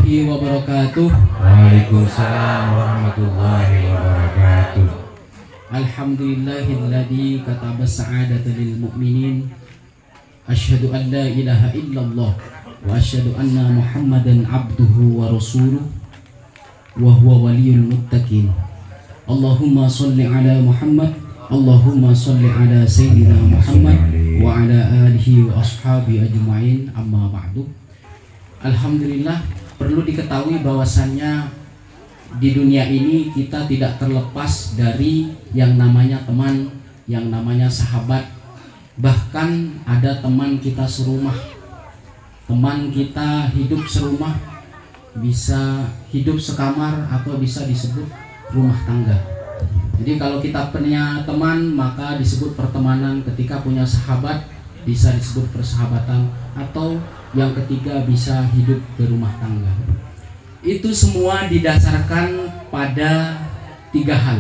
warahmatullahi wabarakatuh. Waalaikumsalam warahmatullahi wabarakatuh. Alhamdulillahilladzi kataba sa'adata lil mu'minin. Asyhadu an la ilaha illallah wa asyhadu anna Muhammadan abduhu wa rasuluh wa huwa waliyul muttaqin. Allahumma shalli ala Muhammad, Allahumma shalli ala sayyidina Muhammad wa ala alihi wa ashabi ajma'in, amma ba'du. Alhamdulillah, perlu diketahui bahwasannya di dunia ini kita tidak terlepas dari yang namanya teman, yang namanya sahabat. Bahkan ada teman kita serumah, teman kita hidup serumah, bisa hidup sekamar atau bisa disebut rumah tangga. Jadi kalau kita punya teman maka disebut pertemanan, ketika punya sahabat bisa disebut persahabatan, atau yang ketiga bisa hidup berumah tangga. Itu semua didasarkan pada 3 hal.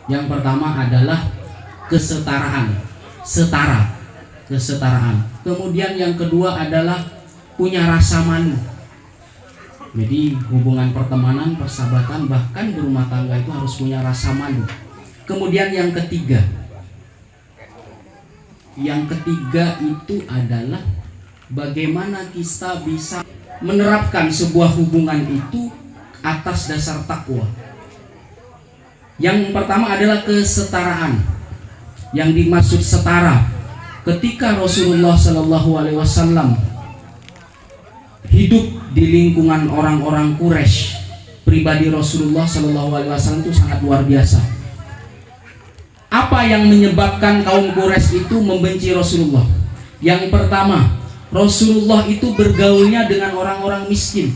Yang pertama adalah kesetaraan, kesetaraan. Kemudian yang kedua adalah punya rasa malu. Jadi hubungan pertemanan, persahabatan, bahkan berumah tangga itu harus punya rasa malu. Kemudian yang ketiga itu adalah bagaimana kita bisa menerapkan sebuah hubungan itu atas dasar takwa. Yang pertama adalah kesetaraan. Yang dimaksud setara, ketika Rasulullah Shallallahu Alaihi Wasallam hidup di lingkungan orang-orang Quraisy, pribadi Rasulullah Shallallahu Alaihi Wasallam itu sangat luar biasa. Apa yang menyebabkan kaum Quraisy itu membenci Rasulullah? Yang pertama, Rasulullah itu bergaulnya dengan orang-orang miskin,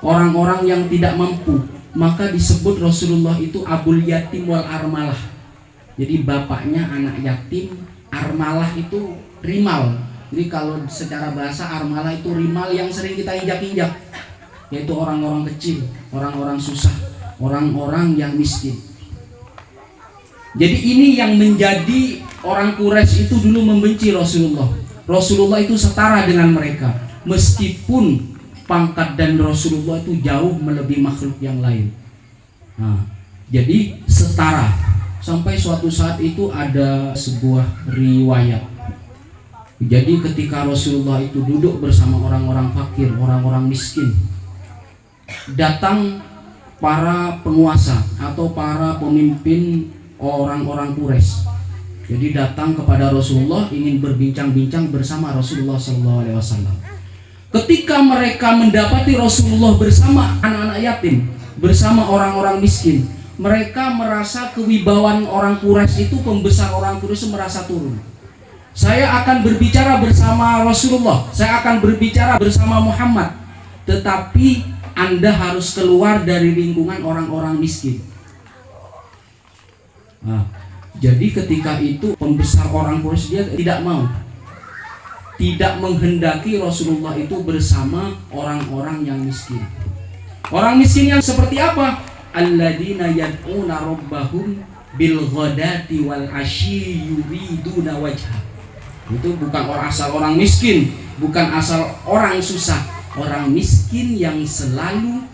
orang-orang yang tidak mampu. Maka disebut Rasulullah itu Abul Yatim wal Armalah. Jadi bapaknya anak yatim, armalah itu rimal. Jadi kalau secara bahasa armalah itu rimal yang sering kita injak-injak, yaitu orang-orang kecil, orang-orang susah, orang-orang yang miskin. Jadi ini yang menjadi orang Quraisy itu dulu membenci Rasulullah. Rasulullah itu setara dengan mereka, meskipun pangkat dan Rasulullah itu jauh melebihi makhluk yang lain. Nah, jadi setara. Sampai suatu saat itu ada sebuah riwayat. Jadi ketika Rasulullah itu duduk bersama orang-orang fakir, orang-orang miskin, datang para penguasa atau para pemimpin orang-orang Quraisy. Jadi datang kepada Rasulullah ingin berbincang-bincang bersama Rasulullah SAW. Ketika mereka mendapati Rasulullah bersama anak-anak yatim, bersama orang-orang miskin, mereka merasa kewibawaan orang Quraisy itu, pembesar orang Quraisy merasa turun. Saya akan berbicara bersama Rasulullah, saya akan berbicara bersama Muhammad, tetapi Anda harus keluar dari lingkungan orang-orang miskin. Nah, jadi ketika itu pembesar orang Quraisy dia tidak mau, tidak menghendaki Rasulullah itu bersama orang-orang yang miskin. Orang miskin yang seperti apa? Alladzina yad'una rabbahum bil ghadati wal asyi yuriduna wajha. Itu bukan asal orang miskin, bukan asal orang susah. Orang miskin yang selalu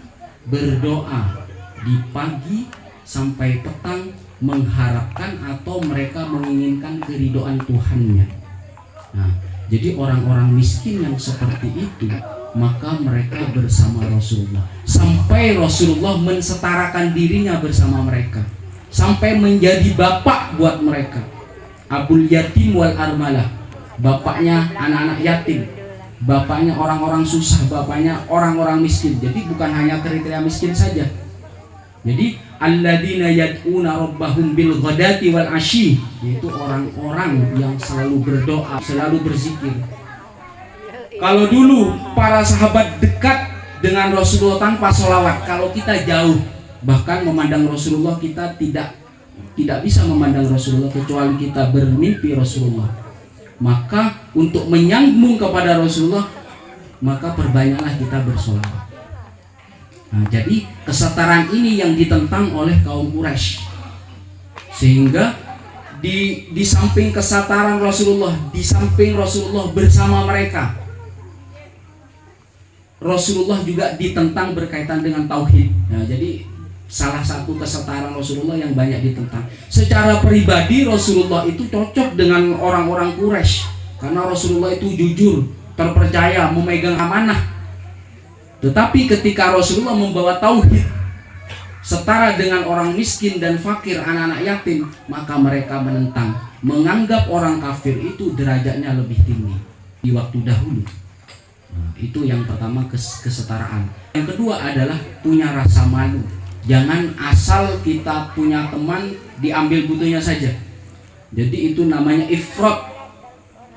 berdoa di pagi sampai petang, mengharapkan atau mereka menginginkan keridhaan Tuhannya. Nah, jadi orang-orang miskin yang seperti itu, maka mereka bersama Rasulullah, sampai Rasulullah mensetarakan dirinya bersama mereka, sampai menjadi bapak buat mereka. Abul Yatim wal Armalah, bapaknya anak-anak yatim, bapaknya orang-orang susah, bapaknya orang-orang miskin. Jadi bukan hanya kriteria miskin saja. Jadi alladzina yad'una rabbahum bil ghadati wal asyi, yaitu orang-orang yang selalu berdoa, selalu berzikir. Kalau dulu para sahabat dekat dengan Rasulullah tanpa sholawat, kalau kita jauh, bahkan memandang Rasulullah, kita tidak bisa memandang Rasulullah kecuali kita bermimpi Rasulullah. Maka untuk menyambung kepada Rasulullah, maka perbanyaklah kita bersholawat. Nah, jadi kesetaraan ini yang ditentang oleh kaum Quraisy, sehingga di samping kesetaraan Rasulullah, di samping Rasulullah bersama mereka, Rasulullah juga ditentang berkaitan dengan tauhid. Nah, jadi salah satu kesetaraan Rasulullah yang banyak ditentang. Secara pribadi Rasulullah itu cocok dengan orang-orang Quraisy karena Rasulullah itu jujur, terpercaya, memegang amanah. Tetapi ketika Rasulullah membawa tauhid, setara dengan orang miskin dan fakir, anak-anak yatim, maka mereka menentang, menganggap orang kafir itu derajatnya lebih tinggi di waktu dahulu. Nah, itu yang pertama, kesetaraan. Yang kedua adalah punya rasa malu. Jangan asal kita punya teman diambil butuhnya saja. Jadi itu namanya ifrat.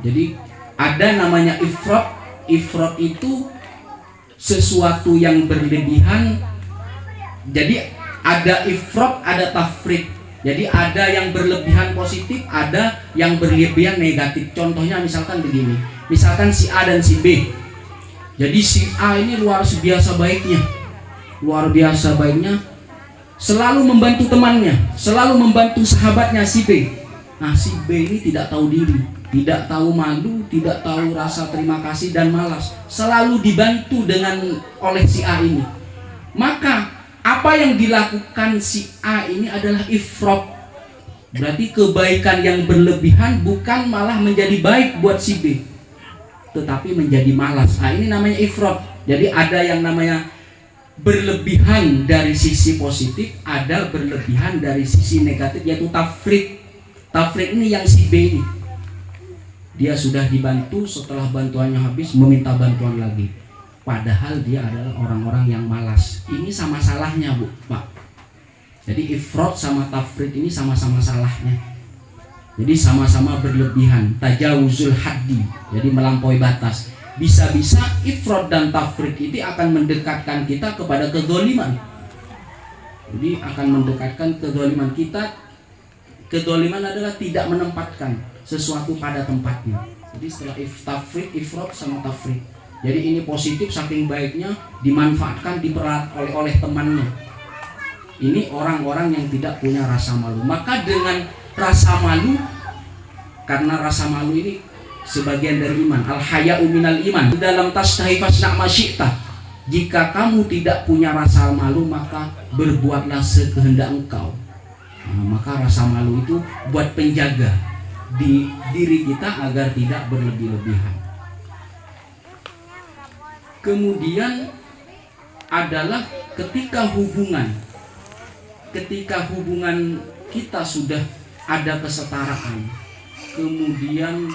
Jadi ada namanya ifrat. Ifrat itu sesuatu yang berlebihan. Jadi ada ifrat, ada tafrit. Jadi ada yang berlebihan positif, ada yang berlebihan negatif. Contohnya misalkan begini. Misalkan si A dan si B. Jadi si A ini luar biasa baiknya, selalu membantu temannya, selalu membantu sahabatnya si B. Nah, si B ini tidak tahu diri, tidak tahu malu, tidak tahu rasa terima kasih dan malas, selalu dibantu oleh si A ini. Maka apa yang dilakukan si A ini adalah ifrat. Berarti kebaikan yang berlebihan bukan malah menjadi baik buat si B, tetapi menjadi malas. Nah, ini namanya ifrat. Jadi ada yang namanya berlebihan dari sisi positif, ada berlebihan dari sisi negatif, yaitu tafrit. Tafrit ini yang si B ini, dia sudah dibantu, setelah bantuannya habis meminta bantuan lagi, padahal dia adalah orang-orang yang malas. Ini sama salahnya, Bu, Pak. Jadi ifrat sama tafrit ini sama-sama salahnya. Jadi sama-sama berlebihan, tajawuzul haddi, jadi melampaui batas. Bisa-bisa ifrat dan tafrit itu akan mendekatkan kita kepada kezaliman. Jadi akan mendekatkan kezaliman kita. Kezaliman adalah tidak menempatkan sesuatu pada tempatnya. Jadi setelah tafrit, ifrat sama tafrit. Jadi ini positif, saking baiknya dimanfaatkan, diperat oleh temannya. Ini orang-orang yang tidak punya rasa malu. Maka dengan rasa malu, karena rasa malu ini sebagian dari iman. Al-haya'u minal iman. Dalam tastahi fasna' ma syi'ta. Jika kamu tidak punya rasa malu, maka berbuatlah sekehendak engkau. Nah, maka rasa malu itu buat penjaga di diri kita agar tidak berlebih-lebihan. Kemudian adalah ketika hubungan kita sudah ada kesetaraan, kemudian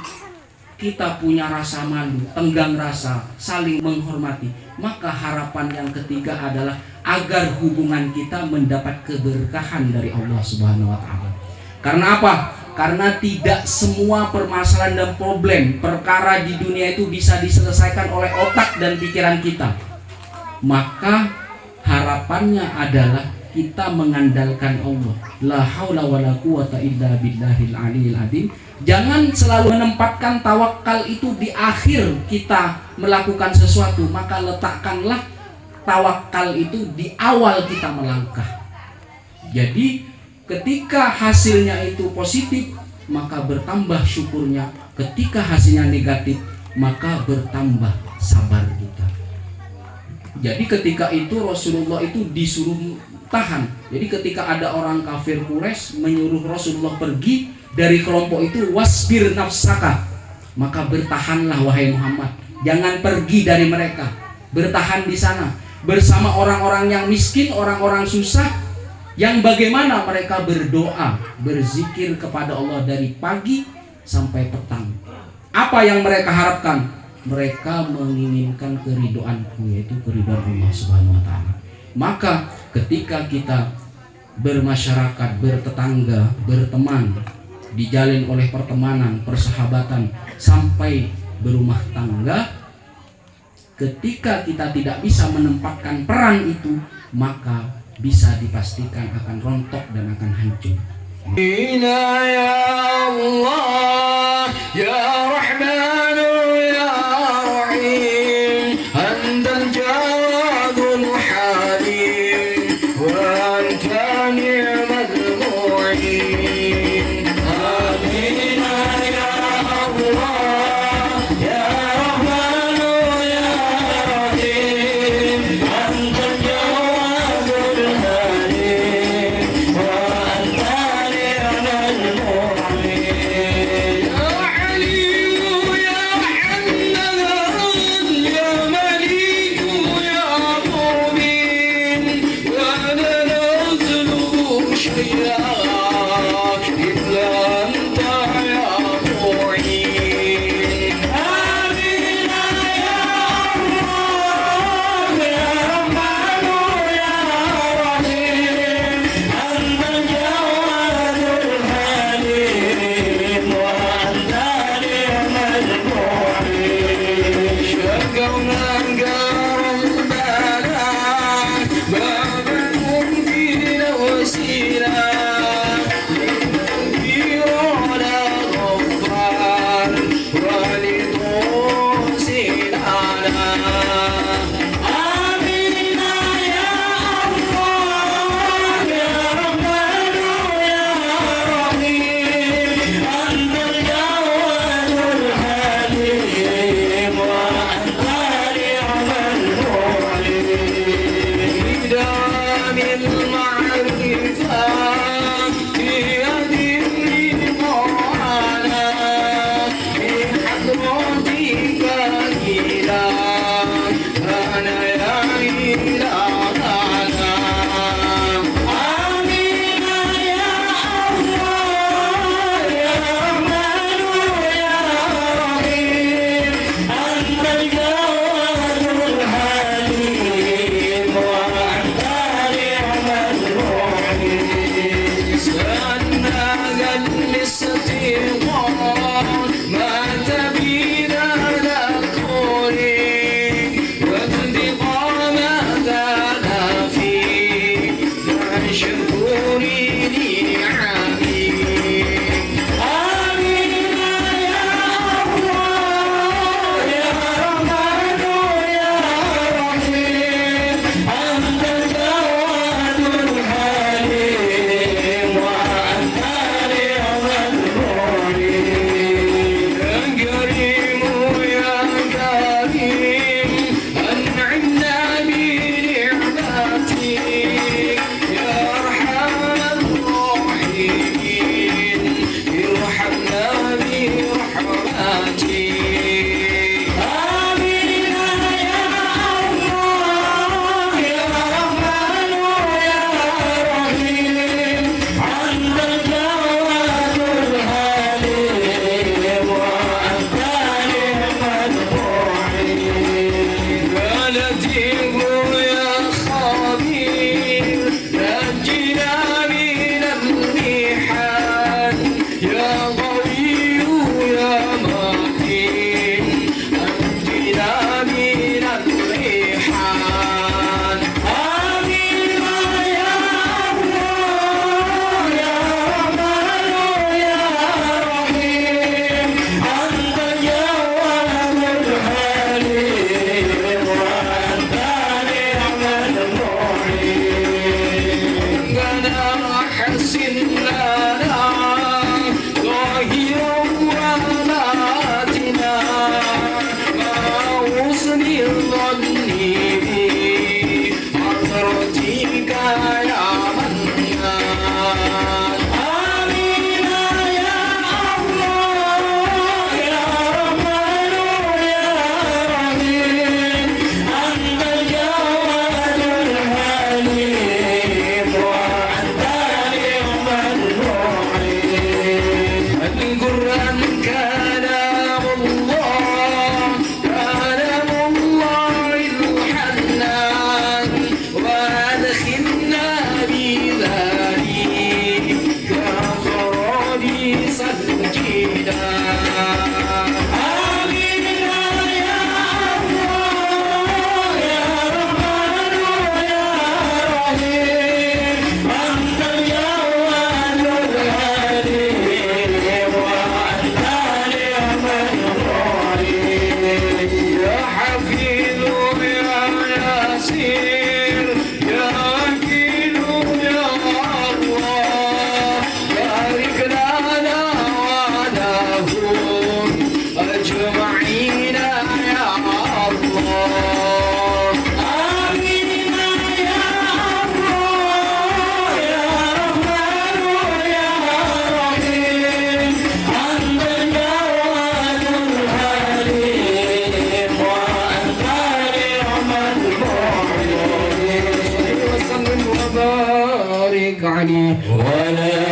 kita punya rasa malu, tenggang rasa, saling menghormati, maka harapan yang ketiga adalah agar hubungan kita mendapat keberkahan dari Allah Subhanahu wa Ta'ala. Karena apa? Karena tidak semua permasalahan dan problem, perkara di dunia itu bisa diselesaikan oleh otak dan pikiran kita. Maka harapannya adalah kita mengandalkan Allah. La haula wala quwata illa billahil aliyil azim. Jangan selalu menempatkan tawakal itu di akhir kita melakukan sesuatu, maka letakkanlah tawakal itu di awal kita melangkah. Jadi ketika hasilnya itu positif, maka bertambah syukurnya. Ketika hasilnya negatif, maka bertambah sabar kita. Jadi ketika itu Rasulullah itu disuruh tahan. Jadi ketika ada orang kafir Quraisy menyuruh Rasulullah pergi dari kelompok itu, wasbir nafsaka, maka bertahanlah wahai Muhammad, jangan pergi dari mereka, bertahan di sana bersama orang-orang yang miskin, orang-orang susah, yang bagaimana mereka berdoa, berzikir kepada Allah dari pagi sampai petang. Apa yang mereka harapkan? Mereka menginginkan keridhoanku, yaitu keridhaan Allah Subhanahu wa Ta'ala. Maka ketika kita bermasyarakat, bertetangga, berteman, dijalin oleh pertemanan, persahabatan, sampai berumah tangga, ketika kita tidak bisa menempatkan peran itu, maka bisa dipastikan akan rontok dan akan hancur. Ya Allah, ya Rahman, ya Rahim, Antal Jawadul Halim, wa anta ni'mal mu'in. Amin ya Allah, ya Rahman, ya Rahim, شيئا إلا أنت يا معين. آمين يا الله يا رحمن يا رحيم أنت الجواد الحليم وأنت نعم المعين. شكرنا بعده ولا